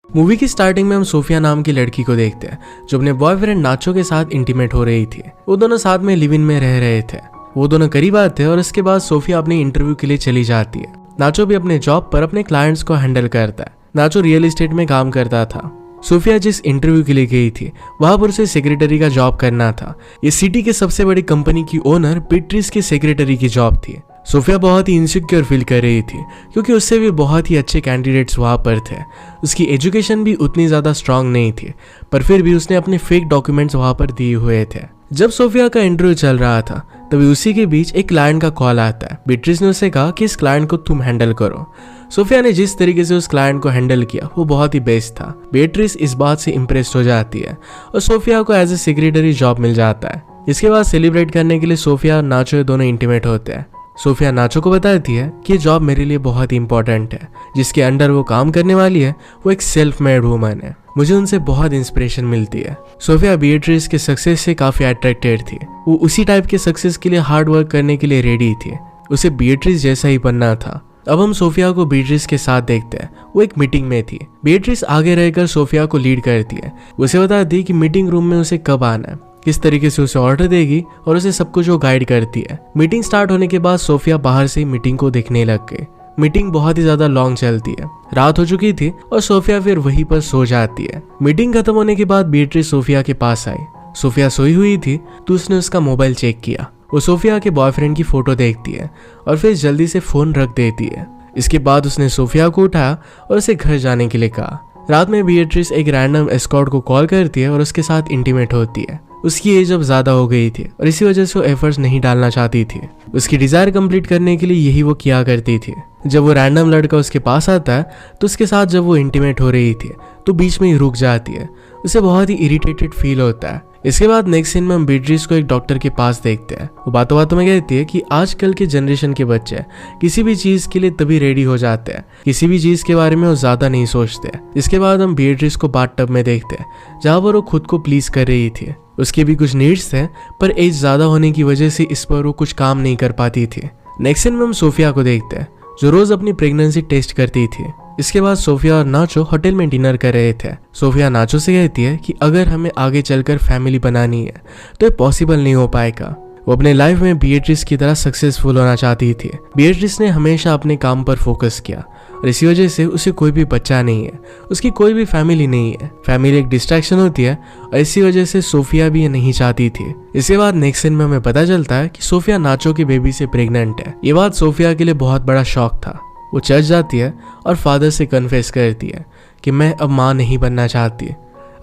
Movie की starting में हम सोफिया नाम की लड़की को देखते हैं जो अपने बॉयफ्रेंड नाचो के साथ इंटीमेट हो रही थी। वो दोनों साथ में लिव इन में रह रहे थे। वो दोनों करीब आते हैं और इसके बाद सोफिया अपने इंटरव्यू के लिए चली जाती है। नाचो भी अपने जॉब पर अपने क्लाइंट्स को हैंडल करता है। नाचो रियल एस्टेट में काम करता था। सोफिया जिस इंटरव्यू के लिए गई थी वहां पर उसे सेक्रेटरी का जॉब करना था। ये सिटी के सबसे बड़ी कंपनी की ओनर बीट्रिस की सेक्रेटरी की जॉब थी। सोफिया बहुत ही इनसिक्योर फील कर रही थी क्योंकि उससे भी बहुत ही अच्छे कैंडिडेट्स वहाँ पर थे। उसकी एजुकेशन भी उतनी ज़्यादा स्ट्रांग नहीं थी, पर फिर भी उसने अपने फेक डॉक्यूमेंट्स वहाँ पर दिए हुए थे। जब सोफिया का इंटरव्यू चल रहा था तभी उसी के बीच एक क्लाइंट का कॉल आता है। बीट्रिस ने उसे कहा कि इस क्लाइंट को तुम हैंडल करो। सोफिया ने जिस तरीके से उस क्लाइंट को हैंडल किया वो बहुत ही बेस्ट था। बीट्रिस इस बात से इम्प्रेस्ड हो जाती है और सोफिया को एज ए सेक्रेटरी जॉब मिल जाता है। इसके बाद सेलिब्रेट करने के लिए सोफिया और नाचो दोनों इंटीमेट होते हैं। सोफिया नाचो को बताती है कि ये जॉब मेरे लिए बहुत ही इंपॉर्टेंट है। जिसके अंडर वो काम करने वाली है वो एक सेल्फ मेड वुमन है। मुझे उनसे बहुत इंस्पिरेशन मिलती है। सोफिया बीट्रिस के सक्सेस से काफी अट्रैक्टेड थी। वो उसी टाइप के सक्सेस के लिए हार्ड वर्क करने के लिए रेडी थी। उसे बीट्रिस जैसा ही बनना था। अब हम सोफिया को बीट्रिस के साथ देखते हैं। वो एक मीटिंग में थी। बीट्रिस आगे रहकर सोफिया को लीड करती है। उसे बताती है कि मीटिंग रूम में उसे कब आना है, किस तरीके से उसे ऑर्डर देगी और उसे सब कुछ वो गाइड करती है। मीटिंग स्टार्ट होने के बाद सोफिया बाहर से मीटिंग को देखने लग गई। मीटिंग बहुत ही ज्यादा लॉन्ग चलती है। रात हो चुकी थी और सोफिया फिर वहीं पर सो जाती है। मीटिंग खत्म होने के बाद बीट्रिस सोफिया के पास आई। सोफिया सोई हुई थी तो उसने उसका मोबाइल चेक किया। वो सोफिया के बॉयफ्रेंड की फोटो देखती है और फिर जल्दी से फोन रख देती है। इसके बाद उसने सोफिया को उठाया और उसे घर जाने के लिए कहा। रात में बीट्रिस एक रैंडम एस्कॉर्ट को कॉल करती है और उसके साथ इंटीमेट होती है। उसकी एज अब ज्यादा हो गई थी और इसी वजह से वो एफर्ट्स नहीं डालना चाहती थी। उसकी डिजायर कंप्लीट करने के लिए यही वो किया करती थी। जब वो रैंडम लड़का उसके पास आता है तो उसके साथ जब वो इंटीमेट हो रही थी तो बीच में ही रुक जाती है। उसे बहुत ही इरिटेटेड फील होता है। इसके बाद नेक्स्ट सीन में हम बीट्रिस को एक डॉक्टर के पास देखते हैं। वो बातों बातों में कहती है कि आजकल के जनरेशन के बच्चे किसी भी चीज के लिए तभी रेडी हो जाते हैं, किसी भी चीज के बारे में वो ज्यादा नहीं सोचते। इसके बाद हम बीट्रिस को बाथटब में देखते हैं जहाँ पर वो खुद को प्लीज कर रही थी। उसके भी कुछ नीड्स थे पर एज ज्यादा होने की वजह से इस पर वो कुछ काम नहीं कर पाती थी। नेक्स्ट सीन में हम सोफिया को देखते हैं जो रोज अपनी प्रेगनेंसी टेस्ट करती थी। इसके बाद सोफिया और नाचो होटल में डिनर कर रहे थे। सोफिया नाचो से कहती है कि अगर हमें आगे चलकर फैमिली बनानी है तो ये पॉसिबल नहीं हो पाएगा। वो अपने लाइफ में बीट्रिस की तरह सक्सेसफुल होना चाहती थी। बीट्रिस ने हमेशा अपने काम पर फोकस किया और इसी वजह से उसे कोई भी बच्चा नहीं है, उसकी कोई भी फैमिली नहीं है। फैमिली एक डिस्ट्रैक्शन होती है और इसी वजह से सोफिया भी ये नहीं चाहती थी। इसके बाद नेक्स्ट सीन में हमें पता चलता है कि सोफिया नाचो की बेबी से प्रेग्नेंट है। ये बात सोफिया के लिए बहुत बड़ा शॉक था। वो चर्च जाती है और फादर से कन्फेस करती है कि मैं अब माँ नहीं बनना चाहती,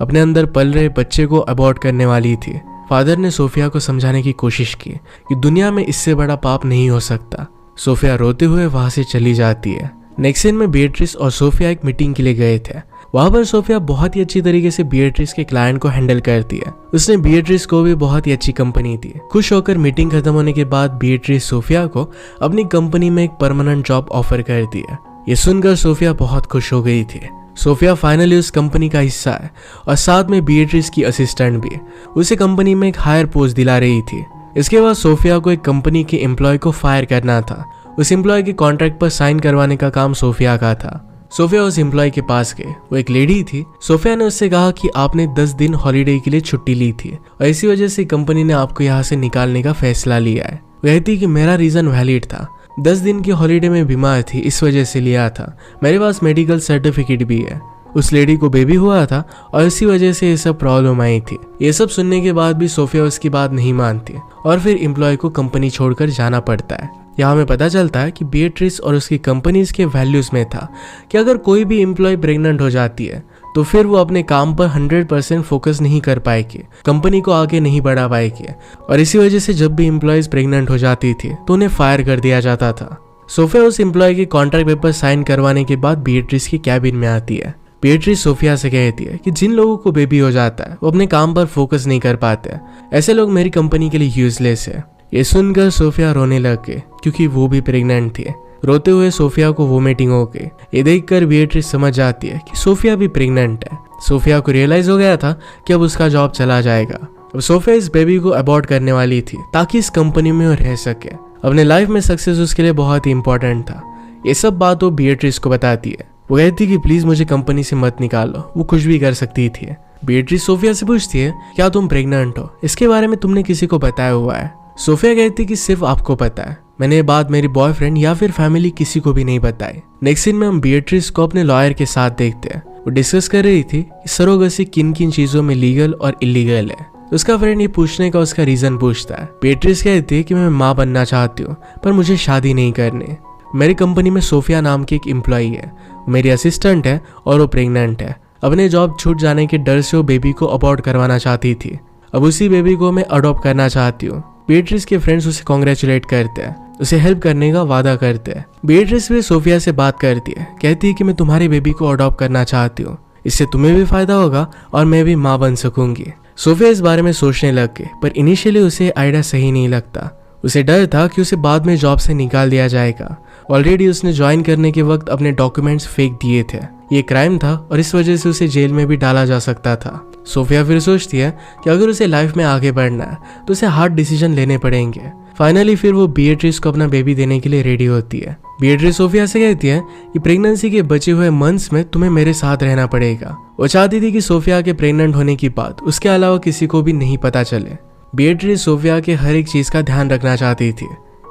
अपने अंदर पल रहे बच्चे को अबॉर्ट करने वाली थी। फादर ने सोफिया को समझाने की कोशिश की कि दुनिया में इससे बड़ा पाप नहीं हो सकता। सोफिया रोते हुए वहां से चली जाती है। नेक्स्ट सीन में बीट्रिस और सोफिया एक मीटिंग के लिए गए थे। वहां पर सोफिया बहुत ही अच्छी तरीके से बीट्रिस के क्लाइंट को हैंडल करती है। उसने बीट्रिस को भी बहुत ही अच्छी कंपनी दी। खुश होकर मीटिंग खत्म होने के बाद बीट्रिस सोफिया को अपनी कंपनी में एक परमानेंट जॉब ऑफर करती है। ये सुनकर सोफिया बहुत खुश हो गई थी। सोफिया फाइनली उस कंपनी का हिस्सा है और साथ में बीट्रिस की असिस्टेंट भी। उसे कंपनी में एक हायर पोस्ट दिला रही थी। इसके बाद सोफिया को एक कंपनी के एम्प्लॉय को फायर करना था। उस एम्प्लॉय के कॉन्ट्रैक्ट पर साइन करवाने का काम सोफिया का था। सोफिया उस एम्प्लॉय के पास गए। वो एक लेडी थी। सोफिया ने उससे कहा कि आपने 10 दिन हॉलीडे के लिए छुट्टी ली थी और इसी वजह से कंपनी ने आपको यहाँ से निकालने का फैसला लिया है। वो कहती कि मेरा रीजन वैलिड था। 10 दिन की हॉलीडे में बीमार थी, इस वजह से लिया था। मेरे पास मेडिकल सर्टिफिकेट भी है। उस लेडी को बेबी हुआ था और इसी वजह से ये सब प्रॉब्लम आई थी। ये सब सुनने के बाद भी सोफिया उसकी बात नहीं मानती और फिर एम्प्लॉय को कंपनी छोड़कर जाना पड़ता है। यहाँ हमें पता चलता है कि बीट्रिस और उसकी कंपनीज के वैल्यूज में था कि अगर कोई भी एम्प्लॉय प्रेग्नेंट हो जाती है तो फिर वो अपने काम पर 100% फोकस नहीं कर पाएगी, कंपनी को आगे नहीं बढ़ा पाएगी और इसी वजह से जब भी एम्प्लॉयज प्रेग्नेंट हो जाती थी तो उन्हें फायर कर दिया जाता था। सोफिया उस एम्प्लॉय के कॉन्ट्रैक्ट पेपर साइन करवाने के बाद बीट्रिस की कैबिन में आती है। बीट्रिस सोफिया से कहती है कि जिन लोगों को बेबी हो जाता है वो अपने काम पर फोकस नहीं कर पाते, ऐसे लोग मेरी कंपनी के लिए यूजलेस है। ये सुनकर सोफिया रोने लग गई क्योंकि वो भी प्रेग्नेंट थी। रोते हुए सोफिया को वोमिटिंग हो गई। ये देखकर बीट्रिस समझ जाती है कि सोफिया भी प्रेग्नेंट है। सोफिया को रियलाइज हो गया था कि अब उसका जॉब चला जाएगा। अब सोफिया इस बेबी को अबॉर्ट करने वाली थी ताकि इस कंपनी में वो रह सके। अपने लाइफ में सक्सेस उसके लिए बहुत ही इंपॉर्टेंट था। ये सब बात वो बीट्रिस को बताती है। वो कहती कि प्लीज मुझे कंपनी से मत निकालो, वो कुछ भी कर सकती थी। बीएट्रिस सोफिया से पूछती है क्या तुम प्रेग्नेंट हो, इसके बारे में तुमने किसी को बताया हुआ है? सोफिया कहती कि सिर्फ आपको पता है, मैंने ये बात मेरी बॉयफ्रेंड या फिर फैमिली किसी को भी नहीं बताई। नेक्स्ट सीन में हम बीएट्रिस को अपने लॉयर के साथ देखते हैं। वो डिस्कस कर रही थी कि सरोगेसी किन किन चीजों में लीगल और इलीगल है। उसका फ्रेंड ये पूछने का उसका रीजन पूछता है। बीएट्रिस कहती है कि मैं माँ बनना चाहती हूँ पर मुझे शादी नहीं करनी। मेरी कंपनी में सोफिया नाम की एक एम्प्लॉई है, मेरी असिस्टेंट है और वो प्रेग्नेंट है। अपने जॉब छूट जाने के डर से वो बेबी को अबॉर्ट करवाना चाहती थी। अब उसी बेबी को मैं अडॉप्ट करना चाहती हूँ। बीएट्रिस के फ्रेंड्स उसे कॉन्ग्रेचुलेट करते हैं, उसे हेल्प करने का वादा करते हैं। बीएट्रिस भी सोफिया से बात करती है, कहती है कि मैं तुम्हारे बेबी को अडॉप्ट करना चाहती हूँ, इससे तुम्हें भी फायदा होगा और मैं भी माँ बन सकूंगी। सोफिया इस बारे में सोचने लग गई, पर इनिशियली उसे आइडिया सही नहीं लगता। उसे डर था कि उसे बाद में जॉब से निकाल दिया जाएगा। ऑलरेडी उसने ज्वाइन करने के वक्त अपने डॉक्यूमेंट्स फेक दिए थे। ये क्राइम था और इस वजह से उसे जेल में भी डाला जा सकता था। सोफिया फिर सोचती है कि अगर उसे लाइफ में आगे बढ़ना है तो उसे हार्ड डिसीजन लेने पड़ेंगे। फाइनली फिर वो बीएट्रिस को अपना बेबी देने के लिए रेडी होती है। बीएट्रिस सोफिया से कहती है कि प्रेगनेंसी के बचे हुए मंथ्स में तुम्हें मेरे साथ रहना पड़ेगा। वो चाहती थी कि सोफिया के प्रेग्नेंट होने की बात उसके अलावा किसी को भी नहीं पता चले। बीएट्रिस सोफिया के हर एक चीज का ध्यान रखना चाहती थी।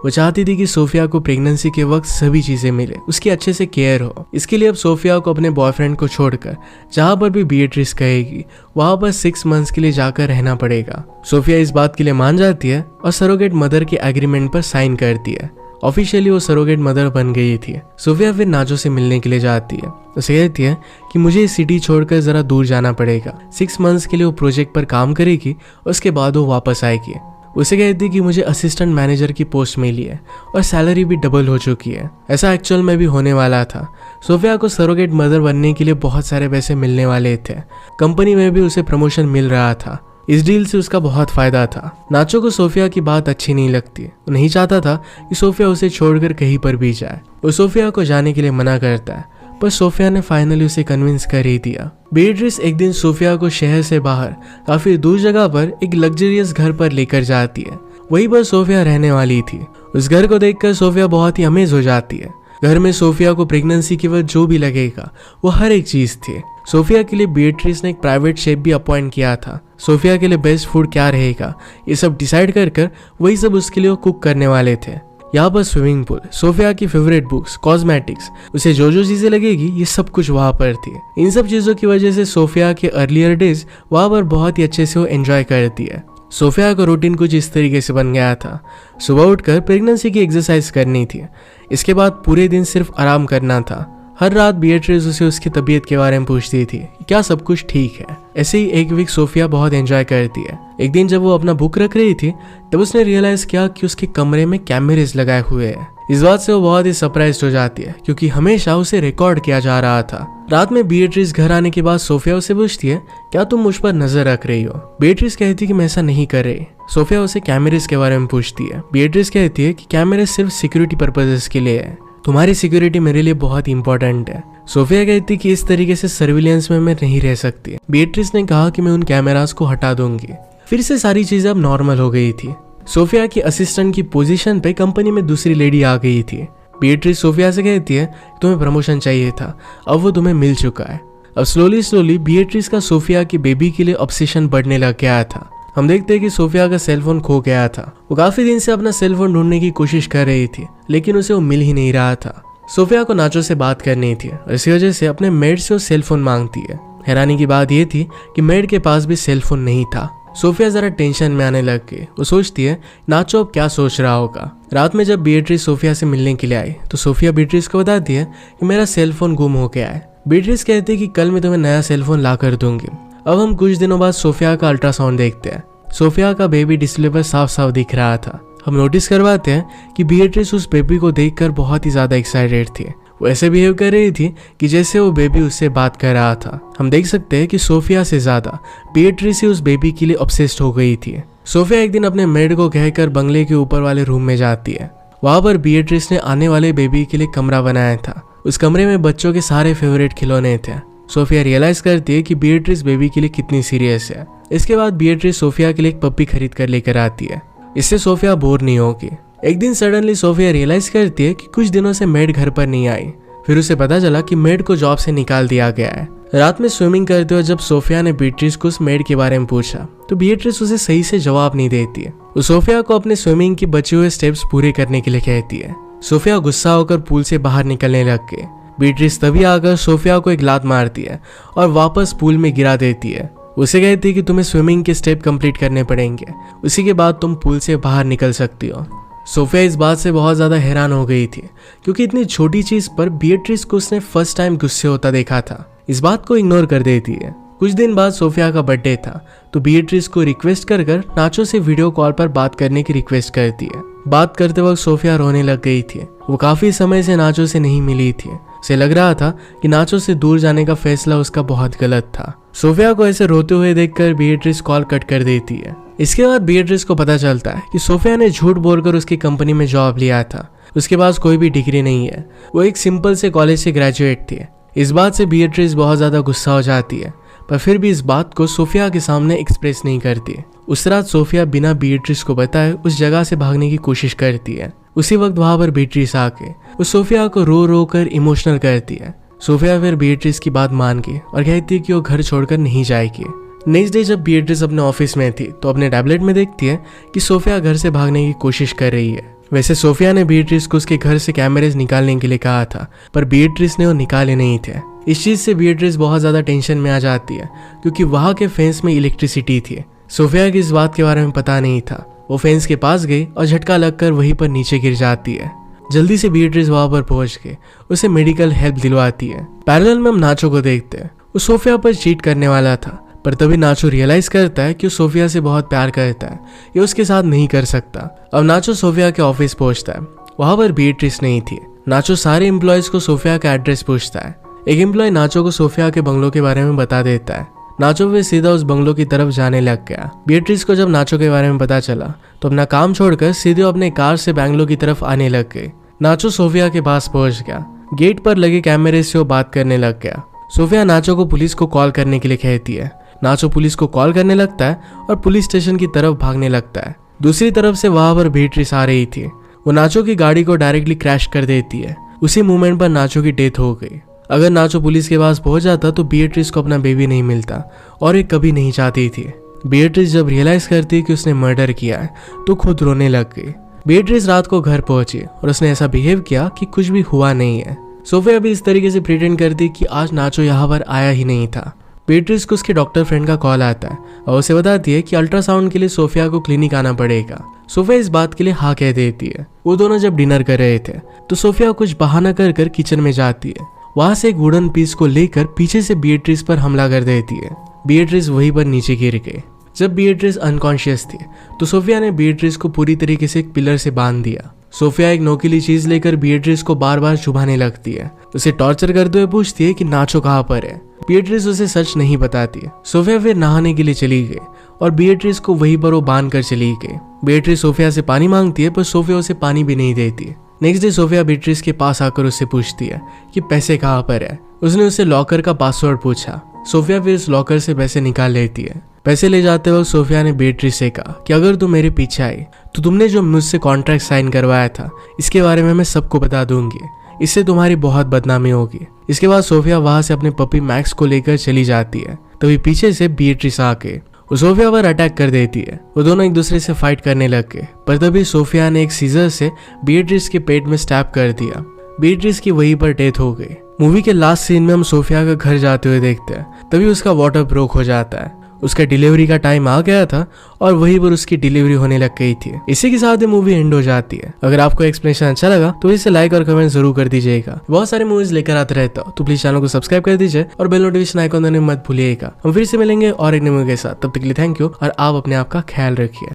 वो चाहती थी कि सोफिया को प्रेगनेंसी के वक्त सभी चीजें मिले, उसकी अच्छे से केयर हो। इसके लिए अब सोफिया को अपने बॉयफ्रेंड को छोड़कर जहां पर भी बीएट्रिस कहेगी वहां पर 6 मंथ्स के लिए जाकर रहना पड़ेगा। सोफिया इस बात के लिए मान जाती है और सरोगेट मदर के एग्रीमेंट पर साइन करती है। ऑफिशियली वो सरोगेट मदर बन गई थी। सोफिया फिर नाचो से मिलने के लिए जाती है। उसे कहती है कि मुझे इस सिटी छोड़कर जरा दूर जाना पड़ेगा। 6 मंथ्स के लिए वो प्रोजेक्ट पर काम करेगी, उसके बाद वो वापस आएगी। उसे कहती कि मुझे असिस्टेंट मैनेजर की पोस्ट मिली है और सैलरी भी डबल हो चुकी है। ऐसा एक्चुअल में भी होने वाला था। सोफिया को सरोगेट मदर बनने के लिए बहुत सारे पैसे मिलने वाले थे। कंपनी में भी उसे प्रमोशन मिल रहा था। इस डील से उसका बहुत फायदा था। नाचो को सोफिया की बात अच्छी नहीं लगती। वो नहीं चाहता था कि सोफिया उसे छोड़कर कहीं पर भी जाए। वो सोफिया को जाने के लिए मना करता है, पर सोफिया ने फाइनली उसे कन्विंस कर ही दिया। बीएट्रिस एक दिन सोफिया को शहर से बाहर काफी दूर जगह पर एक लग्जरियस घर पर लेकर जाती है। वहीं पर सोफिया रहने वाली थी। उस घर को देखकर सोफिया बहुत ही अमेज हो जाती है। घर में सोफिया को प्रेगनेंसी के वक्त जो भी लगेगा वो हर एक चीज थी। सोफिया के लिए बीएट्रिस ने एक प्राइवेट शेफ भी अपॉइंट किया था। सोफिया के लिए बेस्ट फूड क्या रहेगा ये सब डिसाइड कर वही सब उसके लिए वो कुक करने वाले थे। यहाँ पर स्विमिंग पूल, सोफिया की फेवरेट बुक्स, कॉस्मेटिक्स, उसे जो जो चीजें लगेगी ये सब कुछ वहाँ पर थी। इन सब चीजों की वजह से सोफिया के अर्लियर डेज वहाँ पर बहुत ही अच्छे से वो एंजॉय करती है। सोफिया का रूटीन कुछ इस तरीके से बन गया था। सुबह उठकर प्रेगनेंसी की एक्सरसाइज करनी थी, इसके बाद पूरे दिन सिर्फ आराम करना था। हर रात बीएट्रिस उसे उसकी तबीयत के बारे में पूछती थी, क्या सब कुछ ठीक है। ऐसे ही एक वीक सोफिया बहुत एंजॉय करती है। एक दिन जब वो अपना बुक रख रही थी तब उसने रियलाइज किया कि उसके कमरे में कैमरेज लगाए हुए हैं। इस बात से वो बहुत ही सरप्राइज्ड हो जाती है क्योंकि हमेशा उसे रिकॉर्ड किया जा रहा था। रात में बीएट्रिस घर आने के बाद सोफिया उसे पूछती है, क्या तुम मुझ पर नजर रख रही हो? बीएट्रिस कहती है कि मैं ऐसा नहीं कर रही। सोफिया उसे कैमरेज के बारे में पूछती है। बीएट्रिस कहती है कि कैमरेज सिर्फ सिक्योरिटी पर्पजेस के लिए है, तुम्हारी सिक्योरिटी मेरे लिए बहुत इंपॉर्टेंट है। सोफिया कहती कि इस तरीके से सर्विलेंस में मैं नहीं रह सकती। बीएट्रिस ने कहा कि मैं उन कैमरास को हटा दूंगी। फिर से सारी चीजें अब नॉर्मल हो गई थी। सोफिया की असिस्टेंट की पोजीशन पे कंपनी में दूसरी लेडी आ गई थी। बीएट्रिस सोफिया से कहती है तुम्हें प्रमोशन चाहिए था, अब वो तुम्हें मिल चुका है। अब स्लोली बीएट्रिस का सोफिया की बेबी के लिए ऑब्सेशन बढ़ने लग गया था। हम देखते हैं कि सोफिया का सेलफोन खो गया था। वो काफी दिन से अपना सेलफोन ढूंढने की कोशिश कर रही थी लेकिन उसे वो मिल ही नहीं रहा था। सोफिया को नाचो से बात करनी थी और इसी वजह से अपने मेड से वो सेलफोन मांगती है। हैरानी की बात यह थी कि मेड के पास भी सेलफोन नहीं था। सोफिया जरा टेंशन में आने लग गई। वो सोचती है नाचो अब क्या सोच रहा होगा। रात में जब बीएट्रिस सोफिया से मिलने के लिए आई तो सोफिया बीएट्रिस को बताती है कि मेरा सेलफोन गुम हो गया है। बीएट्रिस कहती है कि कल मैं तुम्हें नया सेलफोन ला कर दूंगी। अब हम कुछ दिनों बाद सोफिया का अल्ट्रासाउंड देखते हैं। सोफिया का बेबी डिस्प्ले पर साफ साफ दिख रहा था। हम नोटिस करवाते हैं कि बीएट्रिस उस बेबी को देखकर बहुत ही ज्यादा एक्साइटेड थी। वो ऐसे बिहेव कर रही थी कि जैसे वो बेबी उससे बात कर रहा था। हम देख सकते हैं कि सोफिया से ज्यादा बीएट्रिस ही उस बेबी के लिए ऑब्सेस्ड हो गई थी। सोफिया एक दिन अपने मेड को कहकर बंगले के ऊपर वाले रूम में जाती है। वहां पर बीएट्रिस ने आने वाले बेबी के लिए कमरा बनाया था। उस कमरे में बच्चों के सारे फेवरेट खिलौने थे। सोफिया रियलाइज करती है कि बीएट्रिस बेबी के लिए कितनी सीरियस है। इसके बाद बीएट्रिस सोफिया के लिए एक पप्पी खरीद कर लेकर आती है। इससे सोफिया बोर नहीं होगी। एक दिन सडनली सोफिया रियलाइज करती है कि कुछ दिनों से मेड घर पर नहीं आई। फिर उसे पता चला कि मेड को जॉब से निकाल दिया गया है। रात में स्विमिंग करते हुए जब सोफिया ने बीट्रिस को उस मेड के बारे में पूछा तो बीट्रिस उसे सही से जवाब नहीं देती है। वो सोफिया को अपने स्विमिंग की बचे हुए स्टेप्स पूरे करने के लिए कहती है। सोफिया गुस्सा होकर पूल से बाहर निकलने लग गई। बीट्रिस तभी आकर सोफिया को एक लात मारती है और वापस पूल में गिरा देती है। उसे कहती है कि तुम्हें स्विमिंग के स्टेप कंप्लीट करने पड़ेंगे, उसी के बाद तुम पूल से बाहर निकल सकती हो। सोफिया इस बात से बहुत ज़्यादा हैरान हो गई थी क्योंकि इतनी छोटी चीज़ पर बीट्रिस को उसने फर्स्ट टाइम गुस्से होता देखा था। इस बात को इग्नोर कर देती है। कुछ दिन बाद सोफिया का बर्थडे था तो बीट्रिस को रिक्वेस्ट कर नाचो से वीडियो कॉल पर बात करने की रिक्वेस्ट करती है। बात करते वक्त सोफिया रोने लग गई थी। वो काफी समय से नाचो से नहीं मिली थी। उसे लग रहा था कि नाचो से दूर जाने का फैसला उसका बहुत गलत था। सोफिया को ऐसे रोते हुए देखकर बीट्रिस कॉल कट कर देती है। इसके बाद बीट्रिस को पता चलता है कि सोफिया ने झूठ बोलकर उसकी कंपनी में जॉब लिया था। उसके पास कोई भी डिग्री नहीं है, वो एक सिंपल से कॉलेज से ग्रेजुएट थी। इस बात से बीट्रिस बहुत ज्यादा गुस्सा हो जाती है, पर फिर भी इस बात को सोफिया के सामने एक्सप्रेस नहीं करती। उस रात सोफिया बिना बीट्रिस को बताए उस जगह से भागने की कोशिश करती है। उसी वक्त वहां पर बीट्रिस आके उस सोफिया को रो रो कर इमोशनल करती है। सोफिया फिर बीट्रिस की बात मान गई और कहती है कि वो घर छोड़कर नहीं जाएगी। नेक्स्ट डे जब बीट्रिस अपने ऑफिस में थी तो अपने टैबलेट में देखती है कि सोफिया घर से भागने की कोशिश कर रही है। वैसे सोफिया ने बीट्रिस को उसके घर से कैमरेज निकालने के लिए कहा था, पर बीट्रिस ने वो निकाले नहीं थे। इस चीज से बीट्रिस बहुत ज्यादा टेंशन में आ जाती है क्योंकि वहां के फेंस में इलेक्ट्रिसिटी थी। सोफिया की इस बात के बारे में पता नहीं था। वो फेंस के पास गई और झटका लगकर वहीं पर नीचे गिर जाती है। जल्दी से बीट्रिस वहां पर पहुंच के उसे मेडिकल हेल्प दिलवाती है। पैरेलल में हम नाचो को देखते हैं। वो सोफिया पर चीट करने वाला था, पर तभी नाचो रियलाइज करता है कि वो सोफिया से बहुत प्यार करता है, ये उसके साथ नहीं कर सकता। अब नाचो सोफिया के ऑफिस पहुंचता है। वहां पर बीट्रिस नहीं थी। नाचो सारे एम्प्लॉयज को सोफिया का एड्रेस पूछता है। एक एम्प्लॉय नाचो को सोफिया के बंगलो के बारे में बता देता है। नाचो वे सीधा उस बंगलो की तरफ जाने लग गया। बीट्रिस को जब नाचो के बारे में पता चला तो अपना काम छोड़कर सीधे अपने कार से बैंगलोर की तरफ आने लग गई। नाचो सोफिया के पास पहुंच गया। गेट पर लगे कैमरे से वो बात करने लग गया। सोफिया नाचो को पुलिस को कॉल करने के लिए कहती है। नाचो पुलिस को कॉल करने लगता है और पुलिस स्टेशन की तरफ भागने लगता है। दूसरी तरफ से वहां पर बीट्रिस आ रही थी। वो नाचो की गाड़ी को डायरेक्टली क्रैश कर देती है। उसी मोमेंट पर नाचो की डेथ हो गई। अगर नाचो पुलिस के पास पहुंच जाता तो बीट्रिस को अपना बेबी नहीं मिलता और ये कभी नहीं चाहती थी। बीट्रिस जब रियलाइज करती कि उसने मर्डर किया है तो खुद रोने लग गई। बीट्रिस रात को घर पहुंची और उसने ऐसा बिहेव किया कि कुछ भी हुआ नहीं है। सोफिया भी इस तरीके से प्रिटेंड करती कि आज नाचो यहाँ पर आया ही नहीं था। बीट्रिस को उसके डॉक्टर फ्रेंड का कॉल आता है और उसे बताती है कि अल्ट्रासाउंड के लिए सोफिया को क्लिनिक आना पड़ेगा। सोफिया इस बात के लिए हाँ कह देती है। वो दोनों जब डिनर कर रहे थे तो सोफिया कुछ बहाना कर किचन में जाती है। वहां से एक वुडन पीस को लेकर पीछे से बीट्रिस पर हमला कर देती है। बीट्रिस वहीं पर नीचे गिर गई। जब बीट्रिस अनकॉन्शियस थी तो सोफिया ने बीट्रिस को पूरी तरीके से एक पिलर से बांध दिया। सोफिया एक नोकीली चीज लेकर बीट्रिस को बार बार चुभाने लगती है। उसे टॉर्चर करते हुए पूछती है कि नाचो कहाँ पर है। बीट्रिस उसे सच नहीं बताती। सोफिया फिर नहाने के लिए चली गई और बीट्रिस को वहीं पर वो बांध कर चली गई। बीट्रिस सोफिया से पानी मांगती है पर सोफिया उसे पानी भी नहीं देती। नेक्स्ट डे सोफिया बीट्रिस के पास आकर उससे पूछती है कि पैसे कहाँ पर है। उसने उससे लॉकर का पासवर्ड पूछा। सोफिया फिर उस लॉकर से पैसे निकाल लेती है। पैसे ले जाते वक्त सोफिया ने बीट्रिस से कहा कि अगर तुम मेरे पीछे आई तो तुमने जो मुझसे कॉन्ट्रैक्ट साइन करवाया था इसके बारे में मैं सबको बता दूंगी, इससे तुम्हारी बहुत बदनामी होगी। इसके बाद सोफिया वहां से अपने पपी मैक्स को लेकर चली जाती है। तभी पीछे से बीट्रिस आके वो सोफिया पर अटैक कर देती है। वो दोनों एक दूसरे से फाइट करने लग गए, पर तभी सोफिया ने एक सीजर से बीट्रिस के पेट में स्टैब कर दिया। बीट्रिस की वहीं पर डेथ हो गई। मूवी के लास्ट सीन में हम सोफिया का घर जाते हुए देखते हैं। तभी उसका वाटर ब्रोक हो जाता है। उसका डिलीवरी का टाइम आ गया था और वहीं पर उसकी डिलीवरी होने लग गई थी। इसी के साथ ये मूवी एंड हो जाती है। अगर आपको एक्सप्लेनेशन अच्छा लगा तो इसे लाइक और कमेंट जरूर कर दीजिएगा। बहुत सारे मूवीज लेकर आते रहता हूं तो प्लीज चैनल को सब्सक्राइब कर दीजिए और बेल नोटिफिकेशन आइकॉन देना मत भूलिएगा। हम फिर से मिलेंगे और एक नई मूवी के साथ। तब तक के लिए थैंक यू और आप अपने आप का ख्याल रखिए।